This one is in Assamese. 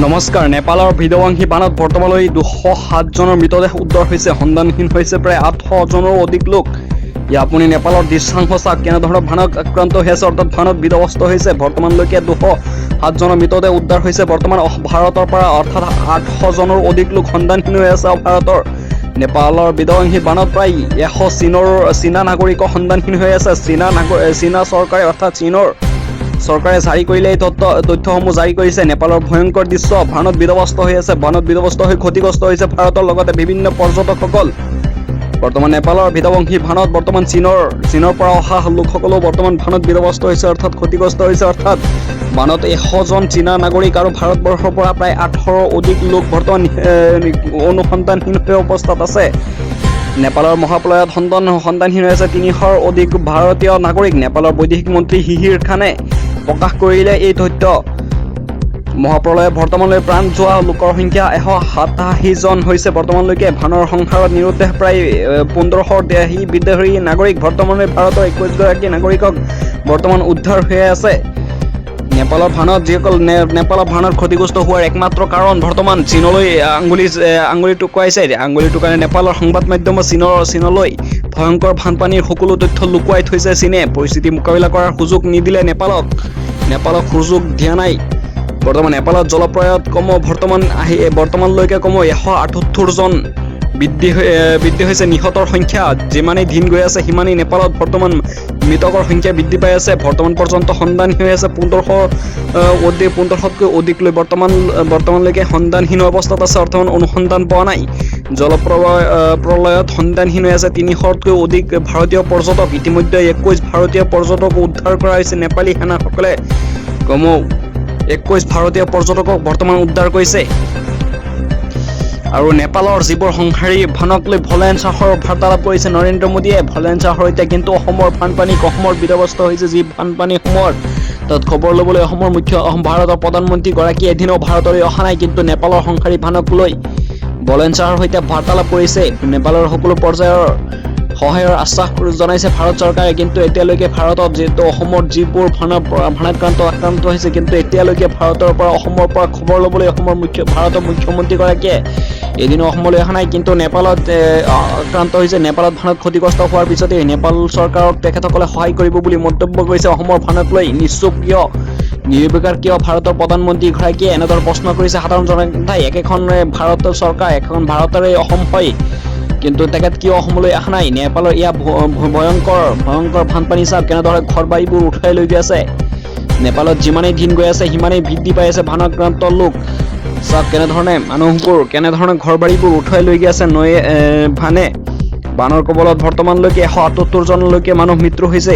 নমস্কাৰ। নেপালৰ বিধ্বংসী বানত বৰ্তমানলৈ 207 জনৰ মৃতদেহ উদ্ধাৰ হৈছে। সন্ধানহীন হৈছে প্ৰায় 800 জনৰো অধিক লোক। আপুনি নেপালৰ দৃশ্যাংশ চাওক, কেনেধৰণৰ বানত আক্ৰান্ত হৈ আছে, অৰ্থাৎ বানত বিধ্বস্ত হৈছে। বৰ্তমানলৈকে 207 জনৰ মৃতদেহ উদ্ধাৰ হৈছে। বৰ্তমান ভাৰতৰ পৰা অৰ্থাৎ 800 জনৰ অধিক লোক সন্ধানহীন হৈ আছে ভাৰতৰ। নেপালৰ বিধ্বংসী বানত প্ৰায় 100 চীনা নাগৰিকৰ সন্ধানহীন হৈ আছে। চীনা চৰকাৰে অৰ্থাৎ চীনৰ চৰকাৰে জাৰি কৰিলে এই তথ্যসমূহ জাৰি কৰিছে। নেপালৰ ভয়ংকৰ দৃশ্য, বানত বিধ্বস্ত হৈ আছে, বানত বিধ্বস্ত হৈ ক্ষতিগ্ৰস্ত হৈছে ভাৰতৰ লগতে বিভিন্ন পৰ্যটকসকল। বৰ্তমান নেপালৰ বিধ্বংসী বানত বৰ্তমান চীনৰ পৰা অহা লোকসকলেও বৰ্তমান বানত বিধ্বস্ত হৈছে, অৰ্থাৎ ক্ষতিগ্ৰস্ত হৈছে। অৰ্থাৎ বানত 100 জন চীনা নাগৰিক আৰু ভাৰতবৰ্ষৰ পৰা প্ৰায় 800 অধিক লোক বৰ্তমান অনুসন্ধানহীন হৈ অৱস্থাত আছে। নেপালৰ মহাপ্ৰলয়ত সন্ধানহীন হৈ আছে 300ৰ অধিক ভাৰতীয় নাগৰিক। নেপালৰ বৈদেশিক মন্ত্ৰী হিহিৰ খানে প্ৰকাশ কৰিলে এই তথ্য। মহাপ্ৰলয়ত বৰ্তমানলৈ প্ৰাণ যোৱা লোকৰ সংখ্যা 187 জন হৈছে। বৰ্তমানলৈকে বানৰ সংহাৰত নিৰুদ্দেশ প্ৰায় 1500 বিদেশী নাগৰিক। বৰ্তমানলৈ ভাৰতৰ 21 গৰাকী নাগৰিকক বৰ্তমান উদ্ধাৰ হৈ আছে। নেপালৰ বানত ক্ষতিগ্ৰস্ত হোৱাৰ একমাত্ৰ কাৰণ বৰ্তমান চীনলৈ আঙুলি টুকুৱাইছে। আঙুলি টুকুৱাই নেপালৰ সংবাদ মাধ্যম চীনলৈ ভয়ংকৰ বানপানীৰ সকলো তথ্য লুকুৱাই থৈছে চীনে। পৰিস্থিতি মোকাবিলা কৰাৰ সুযোগ নিদিলে নেপালক সুযোগ দিয়া নাই। বৰ্তমান নেপালত জলপ্ৰয়াত বৰ্তমানলৈকে কমেও 178 জন বৃদ্ধি হৈছে নিহতৰ সংখ্যা। যিমানেই দিন গৈ আছে সিমানেই নেপালত বৰ্তমান মৃতকৰ সংখ্যা বৃদ্ধি পাই আছে। বৰ্তমান পৰ্যন্ত সন্ধানহীন হৈ আছে 1500তকৈ অধিক লৈ বৰ্তমানলৈকে সন্ধানহীন অৱস্থাত আছে, অৰ্থাৎ অনুসন্ধান পোৱা নাই। জলপ্ৰলয়ত সন্ধানহীন হৈ আছে 300তকৈ অধিক ভাৰতীয় পৰ্যটক। ইতিমধ্যে 21 ভাৰতীয় পৰ্যটক উদ্ধাৰ কৰা হৈছে। নেপালী সেনাসকলে কমেও 21 ভাৰতীয় পৰ্যটকক বৰ্তমান উদ্ধাৰ কৰিছে। আৰু নেপালৰ যিবোৰ সংহাৰী বানক লৈ ভলেন শ্বাহৰ বাৰ্তালাপ কৰিছে নৰেন্দ্ৰ মোদীয়ে। ভলেন শ্বাহৰ সৈতে কিন্তু অসমৰ বিধ্বস্ত হৈছে যি বানপানীসমূহৰ তাত খবৰ ল'বলৈ ভাৰতৰ প্ৰধানমন্ত্ৰীগৰাকী এদিনো ভাৰতলৈ অহা নাই, কিন্তু নেপালৰ সংহাৰী বানক লৈ ভলেন শ্বাহৰ সৈতে বাৰ্তালাপ কৰিছে। নেপালৰ সকলো পৰ্যায়ৰ সহায়ৰ আশ্বাস জনাইছে ভাৰত চৰকাৰে, কিন্তু এতিয়ালৈকে ভাৰতত যিহেতু অসমৰ যিবোৰ বানাক্ৰান্ত হৈছে, কিন্তু এতিয়ালৈকে অসমৰ পৰা খবৰ ল'বলৈ ভাৰতৰ মুখ্যমন্ত্ৰীগৰাকীয়ে এদিনো অসমলৈ অহা নাই। কিন্তু নেপালত আক্ৰান্ত হৈছে, নেপালত বানত ক্ষতিগ্ৰস্ত হোৱাৰ পিছতে নেপাল চৰকাৰক তেখেতসকলে সহায় কৰিব বুলি মন্তব্য কৰিছে। অসমৰ বানক লৈ নিশ্চুপ নিৰ্বিকাৰ কিয় ভাৰতৰ প্ৰধানমন্ত্ৰীগৰাকীয়ে এনেদৰে প্ৰশ্ন কৰিছে সাধাৰণ জনতাই। একেখন ভাৰতৰ চৰকাৰ, এখন ভাৰতৰে অসম হয়, কিন্তু তেখেত কিয় অসমলৈ অহা নাই? নেপালৰ ভয়ংকৰ বানপানী চাওক, কেনেদৰে ঘৰ বাৰীবোৰ উঠাই লৈ গৈ আছে। নেপালত যিমানেই দিন গৈ আছে সিমানেই বৃদ্ধি পাই আছে বানাক্ৰান্ত লোক। চাওক কেনেধৰণে ঘৰ বাৰীবোৰ উঠাই লৈ গৈ আছে বানৰ কবলত। বৰ্তমানলৈকে 178 জনলৈকে মানুহ মৃত্যু হৈছে।